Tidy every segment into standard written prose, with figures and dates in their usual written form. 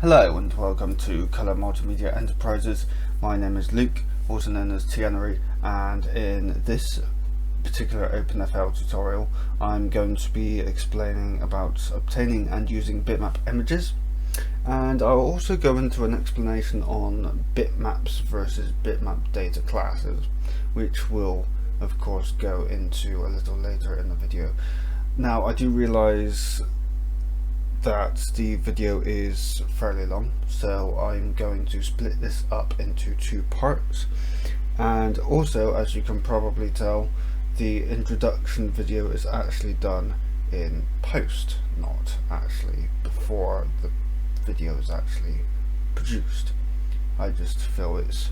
Hello and welcome to Colour Multimedia Enterprises. My name is Luke, also known as Tianery, and in this particular OpenFL tutorial I'm going to be explaining about obtaining and using bitmap images, and I'll also go into an explanation on bitmaps versus BitmapData classes, which will of course go into a little later in the video. Now I do realise that the video is fairly long, so I'm going to split this up into two parts, and also, as you can probably tell, the introduction video is actually done in post, not actually before the video is actually produced. I just feel it's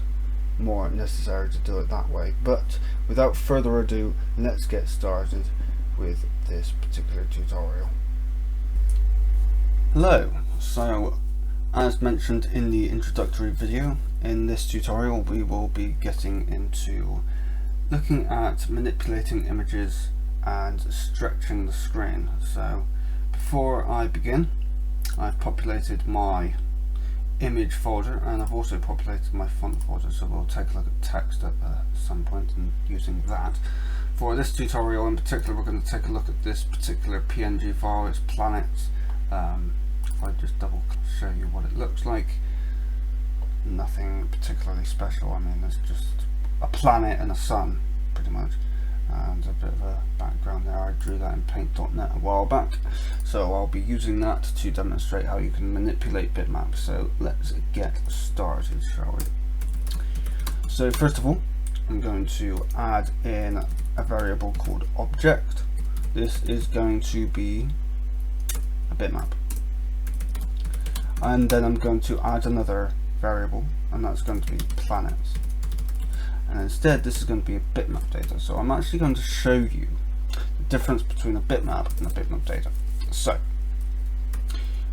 more necessary to do it that way. But without further ado, let's get started with this particular tutorial. Hello, so as mentioned in the introductory video, in this tutorial we will be getting into looking at manipulating images and stretching the screen. So before I begin, I've populated my image folder and I've also populated my font folder, so we'll take a look at text at some point and using that. For this tutorial in particular, we're going to take a look at this particular PNG file. It's planets. If I just double show you what it looks like, nothing particularly special. I mean, it's just a planet and a sun pretty much, and a bit of a background there. I drew that in paint.net a while back, so I'll be using that to demonstrate how you can manipulate bitmaps. So let's get started, shall we? So first of all, I'm going to add in a variable called object. This is going to be a bitmap. And then I'm going to add another variable, and that's going to be planets. And instead, this is going to be a bitmap data. So I'm actually going to show you the difference between a bitmap and a bitmap data. So,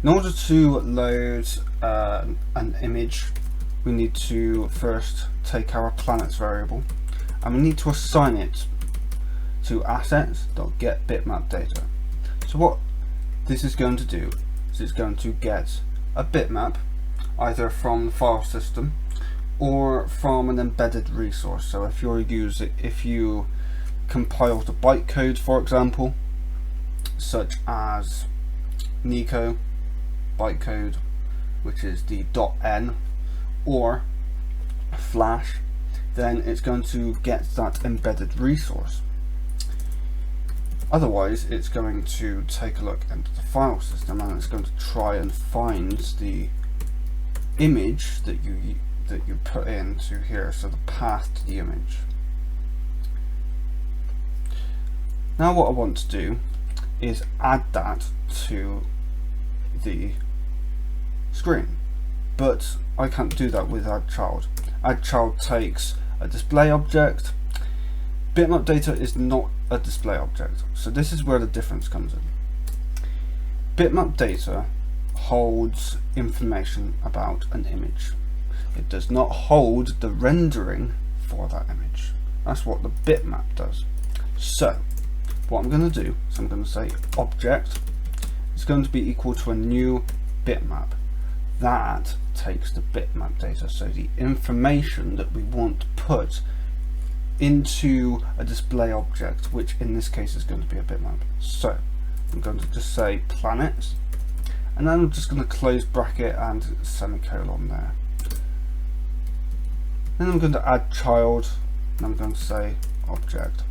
in order to load an image, we need to first take our planets variable, and we need to assign it to assets.getBitmapData. So what this is going to do is it's going to get a bitmap either from the file system or from an embedded resource. So if you compiled a bytecode, for example, such as Nico bytecode, which is the .n, or Flash, then it's going to get that embedded resource. Otherwise, it's going to take a look into the file system and it's going to try and find the image that you put into here, so the path to the image. Now what I want to do is add that to the screen, but I can't do that with addChild. addChild takes a display object. Bitmap data is not a display object, so this is where the difference comes in. Bitmap data holds information about an image. It does not hold the rendering for that image. That's what the bitmap does. So what I'm going to do is I'm going to say object is going to be equal to a new bitmap. That takes the bitmap data, so the information that we want to put into a display object, which in this case is going to be a bitmap. So I'm going to just say planets, and then I'm just going to close bracket and semicolon there. Then I'm going to add child, and I'm going to say object.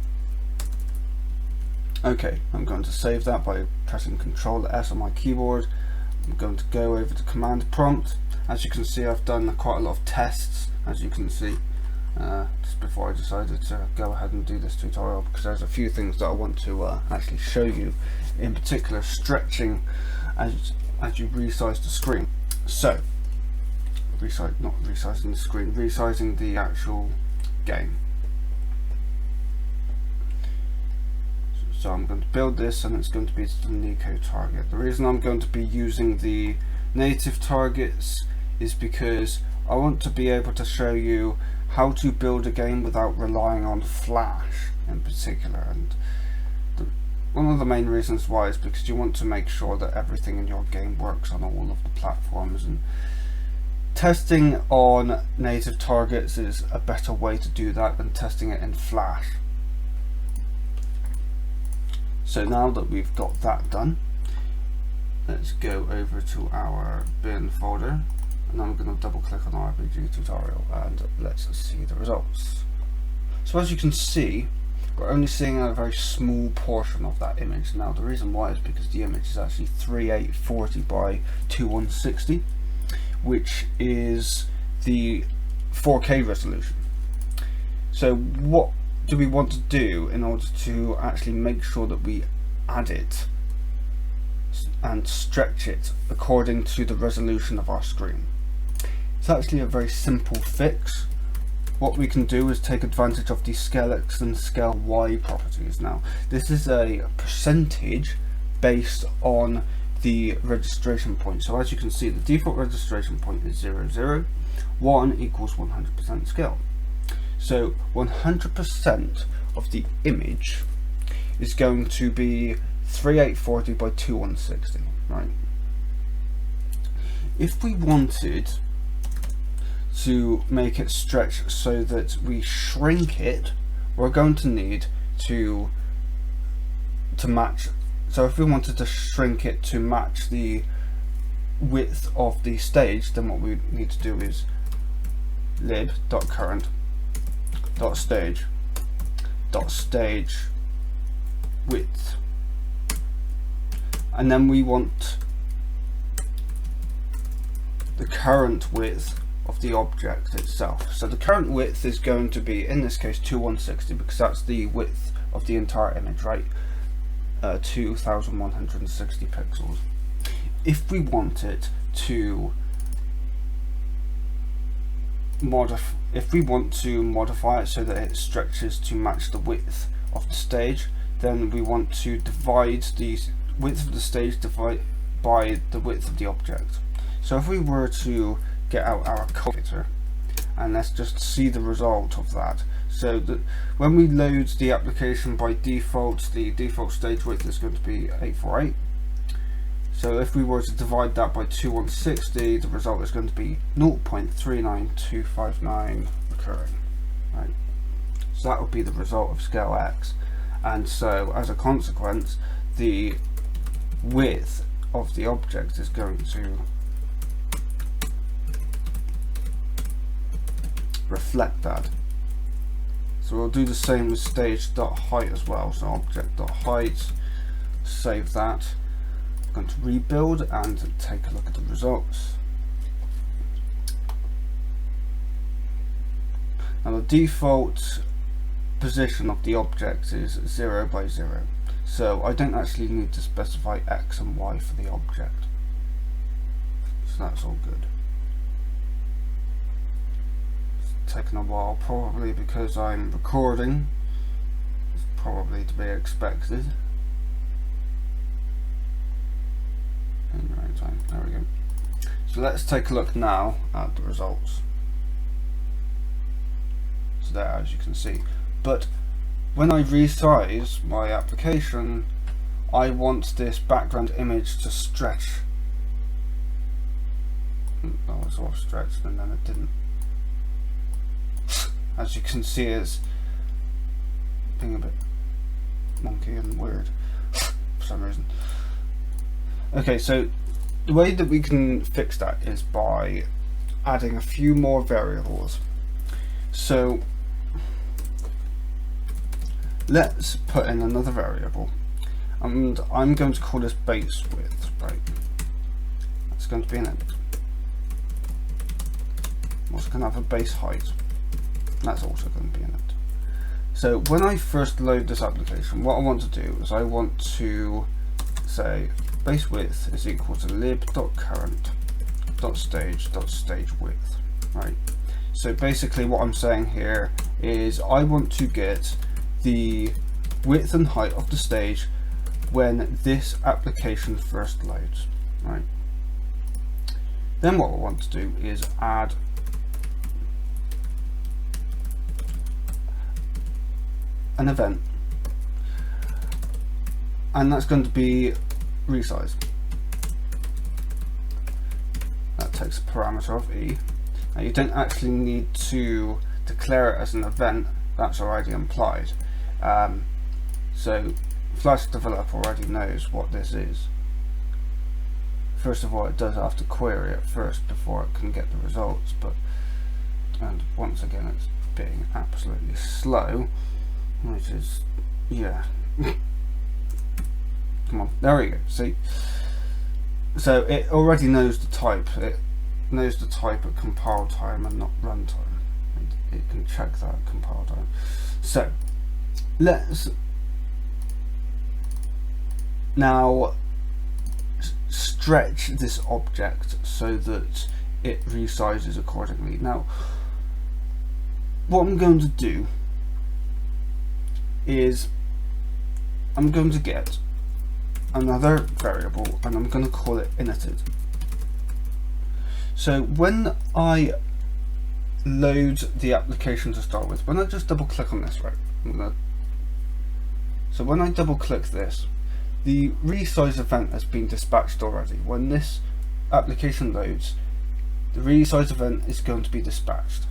Okay, I'm going to save that by pressing Ctrl S on my keyboard. I'm going to go over to command prompt. As you can see, I've done quite a lot of tests, as you can see, just before I decided to go ahead and do this tutorial, because there's a few things that I want to actually show you, in particular stretching as you resize the screen. So, not resizing the screen, resizing the actual game. So I'm going to build this, and it's going to be the Nico target. The reason I'm going to be using the native targets is because I want to be able to show you how to build a game without relying on Flash in particular, and one of the main reasons why is because you want to make sure that everything in your game works on all of the platforms platforms, and testing on native targets is a better way to do that than testing it in Flash. So now that we've got that done, let's go over to our bin folder, and I'm going to double click on our RPG tutorial and let's see the results. So as you can see, we're only seeing a very small portion of that image. Now the reason why is because the image is actually 3840 by 2160, which is the 4K resolution. So what do we want to do in order to actually make sure that we add it and stretch it according to the resolution of our screen? It's actually a very simple fix. What we can do is take advantage of the scale X and scale Y properties. Now this is a percentage based on the registration point. So as you can see, the default registration point is 0, 0, 1 equals 100% scale. So 100% of the image is going to be 3840 by 2160, right? If we wanted to make it stretch so that we shrink it, we're going to need to match. So if we wanted to shrink it to match the width of the stage, then what we need to do is lib.current.stage width, and then we want the current width of the object itself. So the current width is going to be, in this case, 2160, because that's the width of the entire image, right? 2160 pixels. If we want it to modify it so that it stretches to match the width of the stage, then we want to divide the width of the stage by the width of the object. So if we were to get out our calculator and let's just see the result of that. So that when we load the application, by default the default stage width is going to be 848. So if we were to divide that by 2160, the result is going to be 0.39259 recurring, right? So that would be the result of scale X, and so as a consequence the width of the object is going to reflect that. So we'll do the same with stage.height as well. So object.height, save that. I'm going to rebuild and take a look at the results. Now the default position of the object is 0 by 0. So I don't actually need to specify X and Y for the object. So that's all good. Taken a while, probably because I'm recording. It's probably to be expected. In the right time. There we go. So let's take a look now at the results. So there, as you can see. But when I resize my application, I want this background image to stretch. Oh, it's all stretched and then it didn't. As you can see, it's being a bit wonky and weird for some reason. Okay, so the way that we can fix that is by adding a few more variables. So let's put in another variable, and I'm going to call this base width, right? That's going to be an int. I'm also going to have a base height. That's also going to be in it. So when I first load this application, what I want to do is I want to say base width is equal to lib.current.stage width, right? So basically what I'm saying here is I want to get the width and height of the stage when this application first loads, right? Then what I want to do is add an event, and that's going to be resize. takes a parameter of e. Now you don't actually need to declare it as an event, that's already implied. So Flash Developer already knows what this is. First of all, it does have to query it first before it can get the results, and once again it's being absolutely slow, which is, yeah. Come on, there we go, see? So it already knows the type. It knows the type at compile time and not runtime. It can check that at compile time. So let's now stretch this object so that it resizes accordingly. Now, what I'm going to do is I'm going to get another variable and I'm going to call it initted. So when I load the application to start with, when I just double click on this, right, so when I double click this, the resize event has been dispatched already. When this application loads, the resize event is going to be dispatched.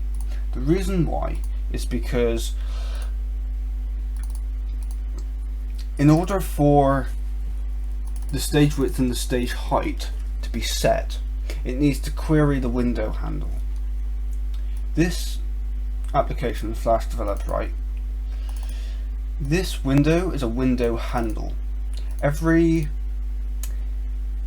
The reason why is because in order for the stage width and the stage height to be set, it needs to query the window handle. This application, Flash Developer, right? This window is a window handle. Every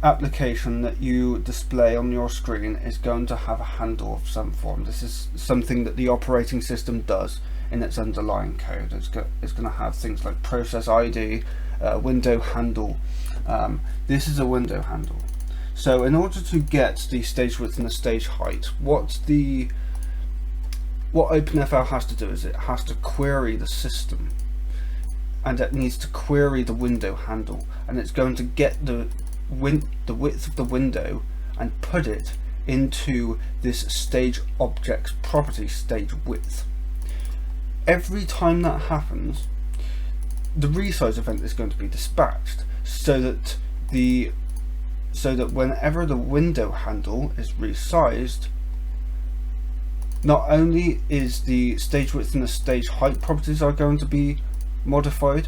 application that you display on your screen is going to have a handle of some form. This is something that the operating system does in its underlying code. It's going to have things like process ID, window handle. This is a window handle. So in order to get the stage width and the stage height, what OpenFL has to do is it has to query the system, and it needs to query the window handle, and it's going to get the width of the window and put it into this stage object's property, stage width. Every time that happens, the resize event is going to be dispatched so that whenever the window handle is resized, not only is the stage width and the stage height properties are going to be modified,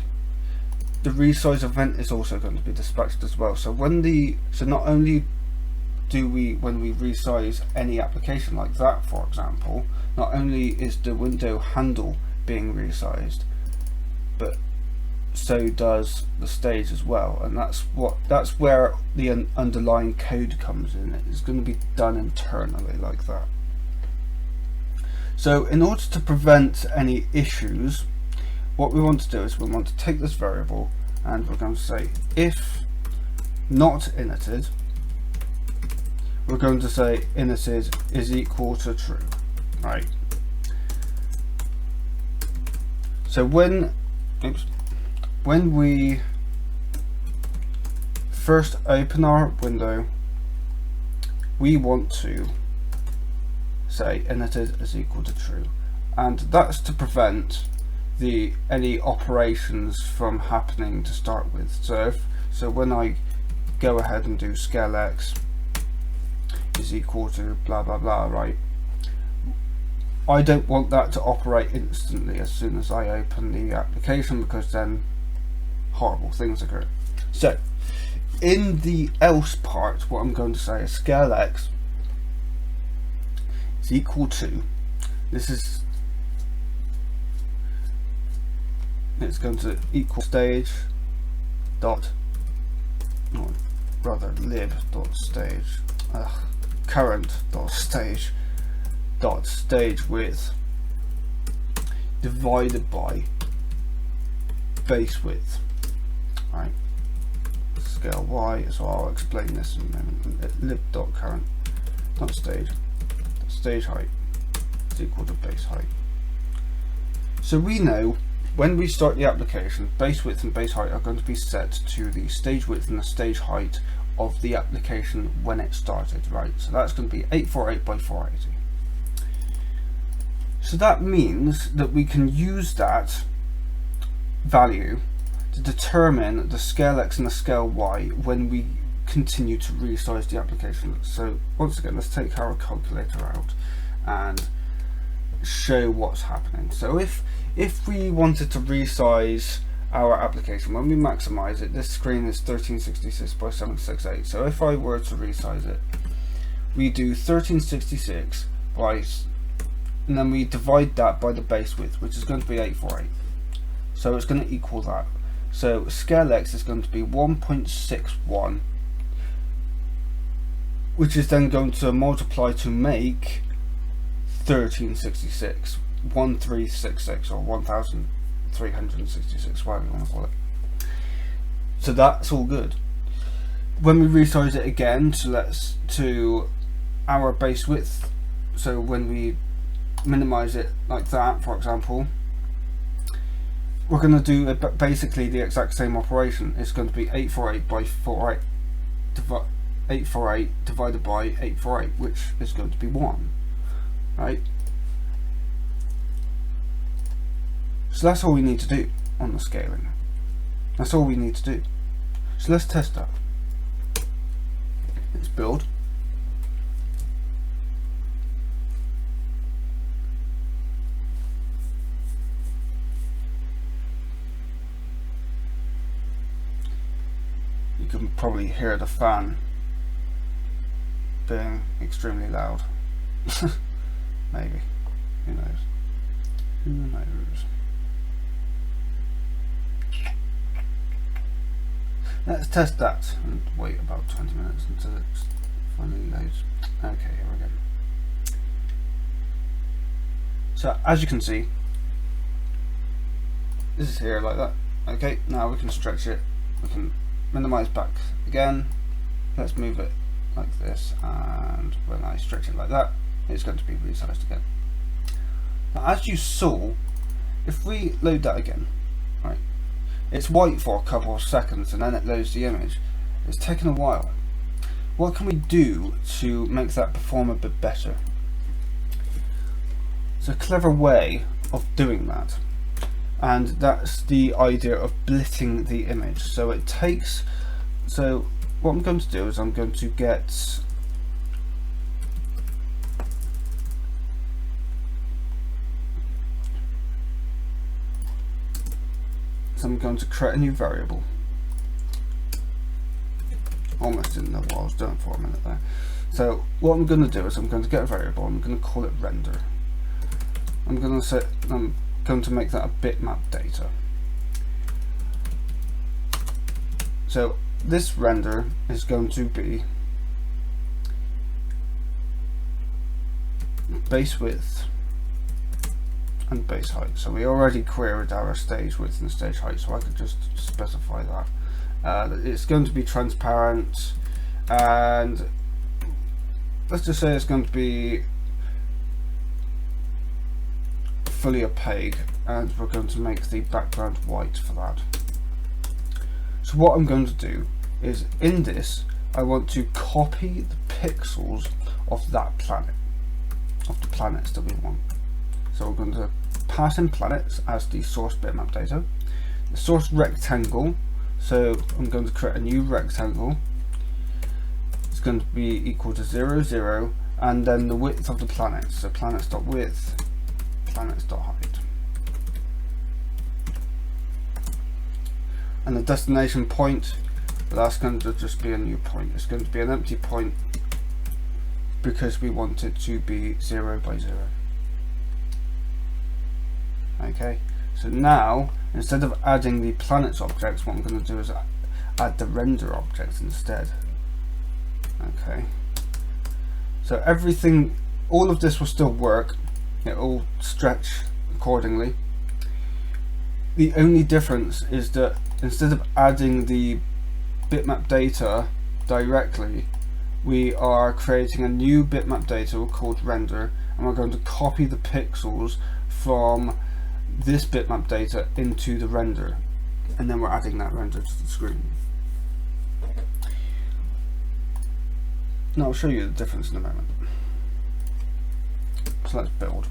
the resize event is also going to be dispatched as well. So not only do when we resize any application like that, for example, not only is the window handle being resized, but so does the stage as well, and that's where the underlying code comes in. It's going to be done internally like that. So in order to prevent any issues, what we want to do is we want to take this variable and we're going to say if not initted, we're going to say initted is equal to true, right? So when we first open our window, we want to say initted is equal to true, and that's to prevent any operations from happening to start with. So when I go ahead and do scale x is equal to blah blah blah, right, I don't want that to operate instantly as soon as I open the application, because then horrible things occur. So in the else part, what I'm going to say is scale x is equal to, it's going to equal stage dot, or rather lib dot stage, current dot stage width divided by base width, right? Scale y, so I'll explain this in a moment. Lib dot current dot stage height is equal to base height. So we know when we start the application, base width and base height are going to be set to the stage width and the stage height of the application when it started, right? So that's going to be 848 by 480. So that means that we can use that value to determine the scale x and the scale y when we continue to resize the application. So once again, let's take our calculator out and show what's happening. So if we wanted to resize our application, when we maximize it, this screen is 1366 by 768. So if I were to resize it, we do 1366 by, and then we divide that by the base width, which is going to be 848. So it's going to equal that. So scale X is going to be 1.61, which is then going to multiply to make 1366, 1366 or 1366, whatever you want to call it. So that's all good. When we resize it again to our base width, so when we minimize it like that, for example, we're going to do basically the exact same operation. It's going to be 848 by 848 divided by 848, which is going to be 1, right? So that's all we need to do on the scaling. That's all we need to do. So let's test that. Let's build. You can probably hear the fan being extremely loud. Maybe. Who knows? Who knows? Let's test that and wait about 20 minutes until it finally loads. Okay, here we go. So as you can see, this is here like that. Okay, now we can stretch it. We can minimize back again. Let's move it like this, and when I stretch it like that, it's going to be resized again. Now, as you saw, if we load that again, right, it's white for a couple of seconds and then it loads the image. It's taken a while. What can we do to make that perform a bit better? It's a clever way of doing that, and that's the idea of blitting the image. So it takes, so what I'm going to do is I'm going to get I'm going to create a new variable. Almost didn't know what I was doing for a minute there. So what I'm going to do is I'm going to get a variable. I'm going to call it render. I'm going to make that a bitmap data. So this render is going to be base width and base height. So we already queried our stage width and stage height, so I could just specify that. It's going to be transparent, and let's just say it's going to be fully opaque, and we're going to make the background white for that. So what I'm going to do is, in this, I want to copy the pixels of that planet, of the planets that we want. So we're going to pass in planets as the source bitmap data, the source rectangle. So I'm going to create a new rectangle. It's going to be equal to 0, 0, and then the width of the planets. So planets.width, planets.height. And the destination point, that's going to just be a new point. It's going to be an empty point because we want it to be 0 by 0. Okay, so now instead of adding the planets objects, what I'm going to do is add the render objects instead. Okay, so everything, all of this will still work. It will stretch accordingly. The only difference is that instead of adding the bitmap data directly, we are creating a new bitmap data called render, and we're going to copy the pixels from this bitmap data into the render, and then we're adding that render to the screen. Now I'll show you the difference in a moment. So let's build.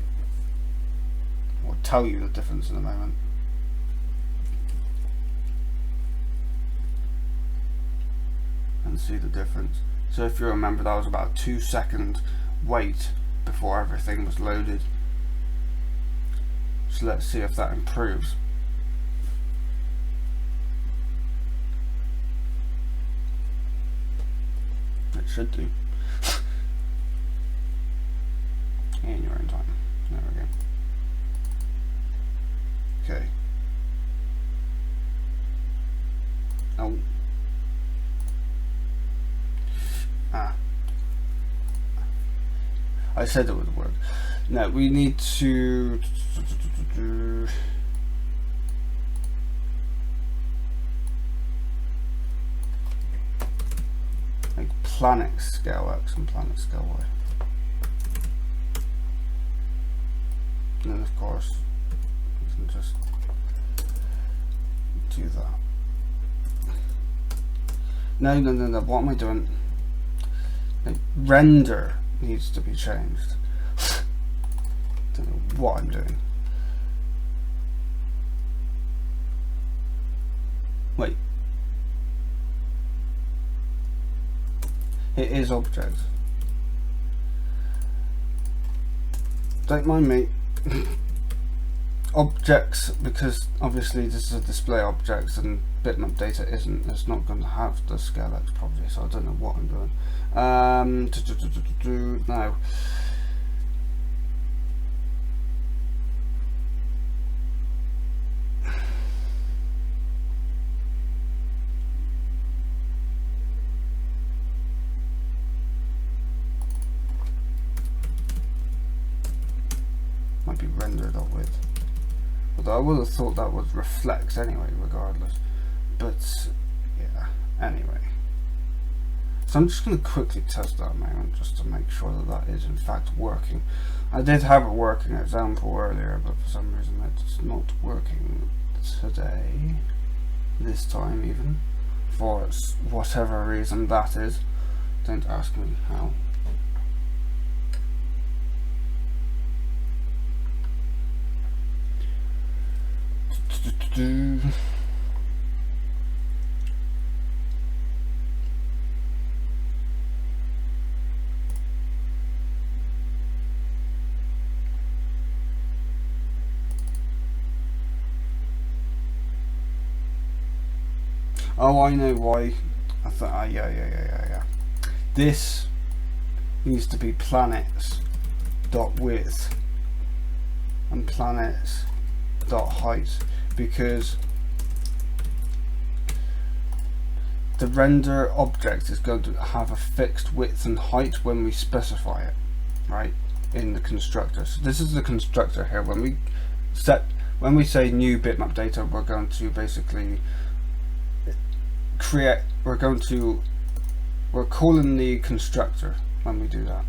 I'll tell you the difference in a moment. and see the difference. So if you remember, that was about a 2-second wait before everything was loaded. So let's see if that improves. It should do. In your own time. There we go. Okay. Oh. I said it would work. Now we need to make planet scale X and planet scale Y. And then of course we can just do that. No, what am I doing? Like, render needs to be changed. Don't know what I'm doing. Wait. It is object. Don't mind me. Objects, because obviously this is a display object and bitmap data isn't. It's not going to have the scale X property, so I don't know what I'm doing. Now might be render.width, although I would have thought that would reflect anyway regardless, but yeah, anyway. So I'm just going to quickly test that a moment just to make sure that that is in fact working. I did have a working example earlier, but for some reason it's not working today, this time even, for whatever reason that is. Don't ask me how. Oh, I know why. I thought, yeah. This needs to be planets.width and planets.height, because the render object is going to have a fixed width and height when we specify it, right, in the constructor. So this is the constructor here. When we say new bitmap data, we're going to basically create, we're calling the constructor when we do that.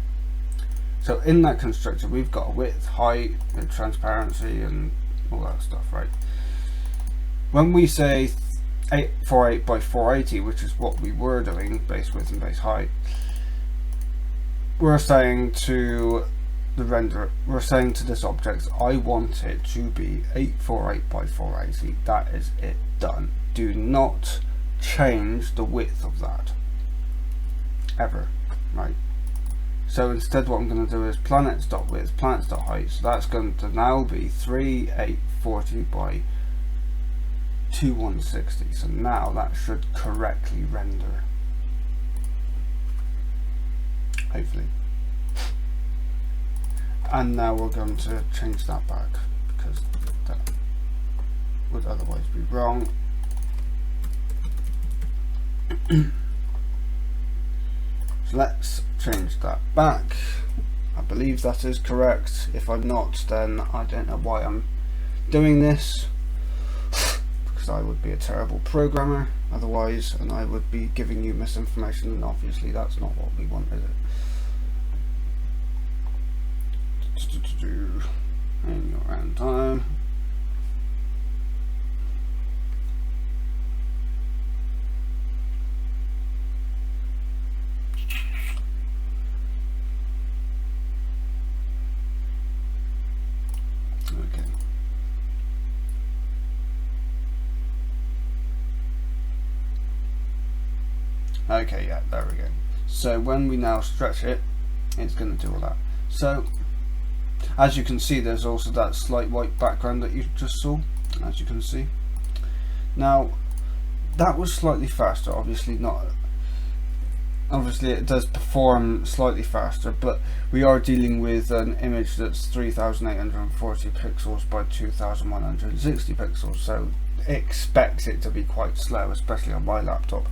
So in that constructor we've got a width, height, and transparency and all that stuff, right? When we say 848 by 480, which is what we were doing, base width and base height, we're saying to the render, we're saying to this object, I want it to be 848 by 480. That is it, done. Do not change the width of that ever, right? So instead what I'm going to do is planets.width, planets.height, so that's going to now be 3840 by 2160. So now that should correctly render, hopefully. And now we're going to change that back because that would otherwise be wrong. So let's change that back. I believe that is correct. If I'm not, then I don't know why I'm doing this, because I would be a terrible programmer otherwise, and I would be giving you misinformation, and obviously that's not what we want, is it? In your own time. Okay. Okay, yeah, there we go. So when we now stretch it, it's going to do all that. So as you can see, there's also that slight white background that you just saw, as you can see. Now that was slightly faster, obviously it does perform slightly faster, but we are dealing with an image that's 3840 pixels by 2160 pixels, so expect it to be quite slow, especially on my laptop,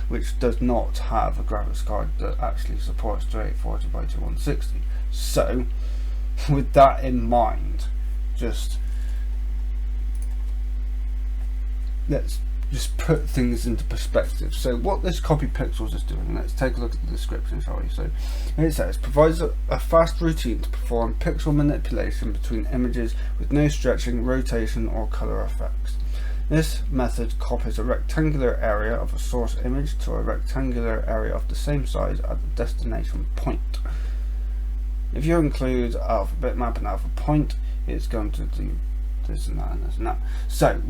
which does not have a graphics card that actually supports 3840 by 2160. So with that in mind, let's just put things into perspective. So what this copy pixels is doing, let's take a look at the description, shall we? So it says, provides a fast routine to perform pixel manipulation between images with no stretching, rotation or color effects. This method copies a rectangular area of a source image to a rectangular area of the same size at the destination point. If you include alpha bitmap and alpha point, it's going to do this and that and this and that. So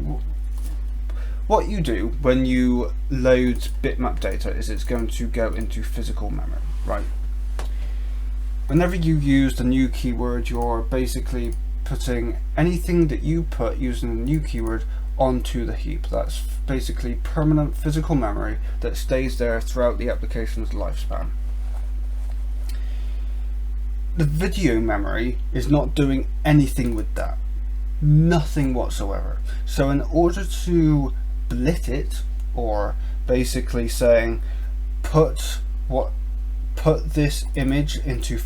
what you do when you load bitmap data is it's going to go into physical memory, right? Whenever you use the new keyword, you're basically putting anything that you put using the new keyword onto the heap. That's basically permanent physical memory that stays there throughout the application's lifespan. The video memory is not doing anything with that, nothing whatsoever. So in order to split it, or basically saying put this image into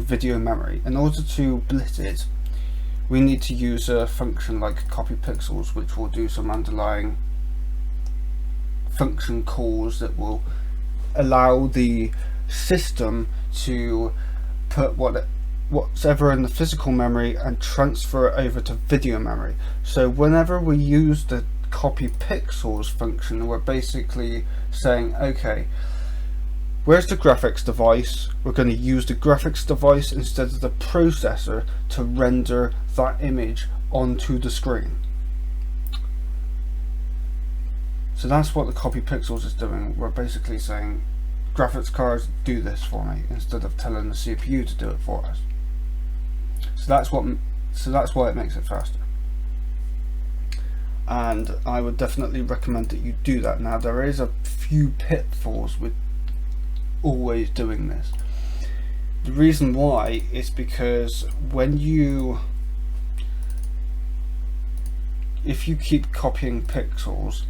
video memory, in order to split it, we need to use a function like copy pixels, which will do some underlying function calls that will allow the system to put whatever in the physical memory and transfer it over to video memory. So whenever we use the copy pixels function, we're basically saying, okay, where's the graphics device? We're going to use the graphics device instead of the processor to render that image onto the screen. So that's what the copy pixels is doing. We're basically saying, graphics cards, do this for me, instead of telling the CPU to do it for us. So that's why it makes it faster. And I would definitely recommend that you do that. Now there is a few pitfalls with always doing this. The reason why is because if you keep copying pixels,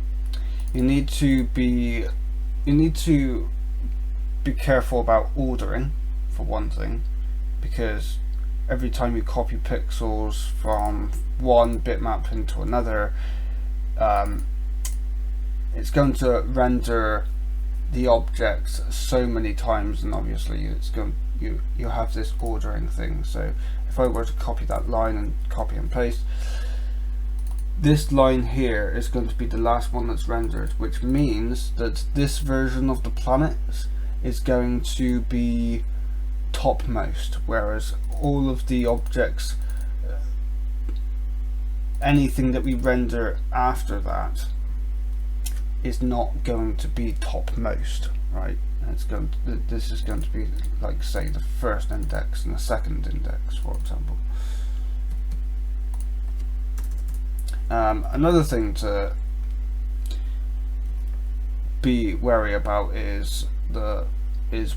you need to be careful about ordering, for one thing, because every time you copy pixels from one bitmap into another, it's going to render the objects so many times, and obviously you have this ordering thing. So if I were to copy that line and copy and paste, this line here is going to be the last one that's rendered, which means that this version of the planet is going to be topmost, whereas all of the objects, anything that we render after that, is not going to be topmost, right? This is going to be like, say, the first index and the second index, for example. Another thing to be wary about is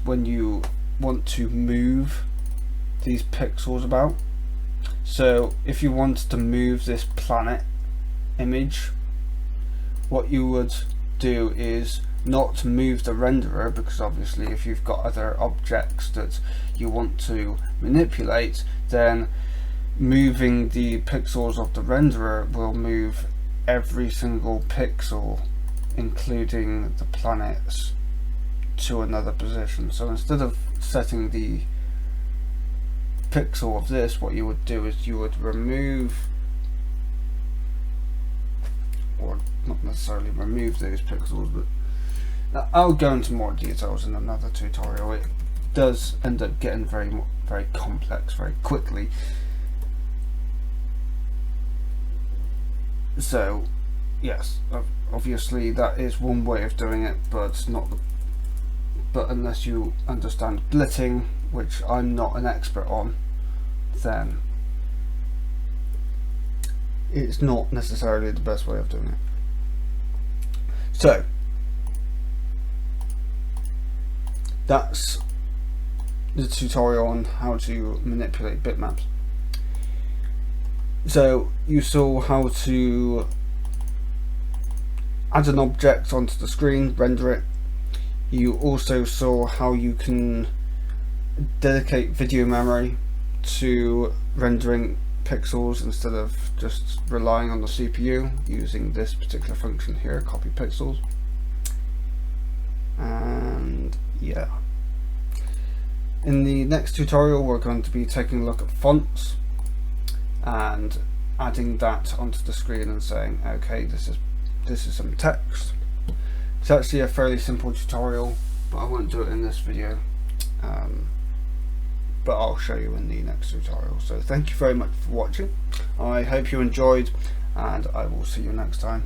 when you want to move these pixels about. So if you wanted to move this planet image, what you would do is not move the renderer, because obviously if you've got other objects that you want to manipulate, then moving the pixels of the renderer will move every single pixel, including the planets, to another position. So instead of setting the pixel of this, what you would do is you would remove, or not necessarily remove those pixels, but I'll go into more details in another tutorial. It does end up getting very complex very quickly. So yes, obviously that is one way of doing it, but but unless you understand blitting, which I'm not an expert on, then it's not necessarily the best way of doing it. So that's the tutorial on how to manipulate bitmaps. So you saw how to add an object onto the screen, render it. You also saw how you can dedicate video memory to rendering pixels instead of just relying on the CPU using this particular function here, copy pixels. And yeah, in the next tutorial we're going to be taking a look at fonts and adding that onto the screen and saying, okay, this is some text. It's actually a fairly simple tutorial, but I won't do it in this video, but I'll show you in the next tutorial. So thank you very much for watching. I hope you enjoyed, and I will see you next time.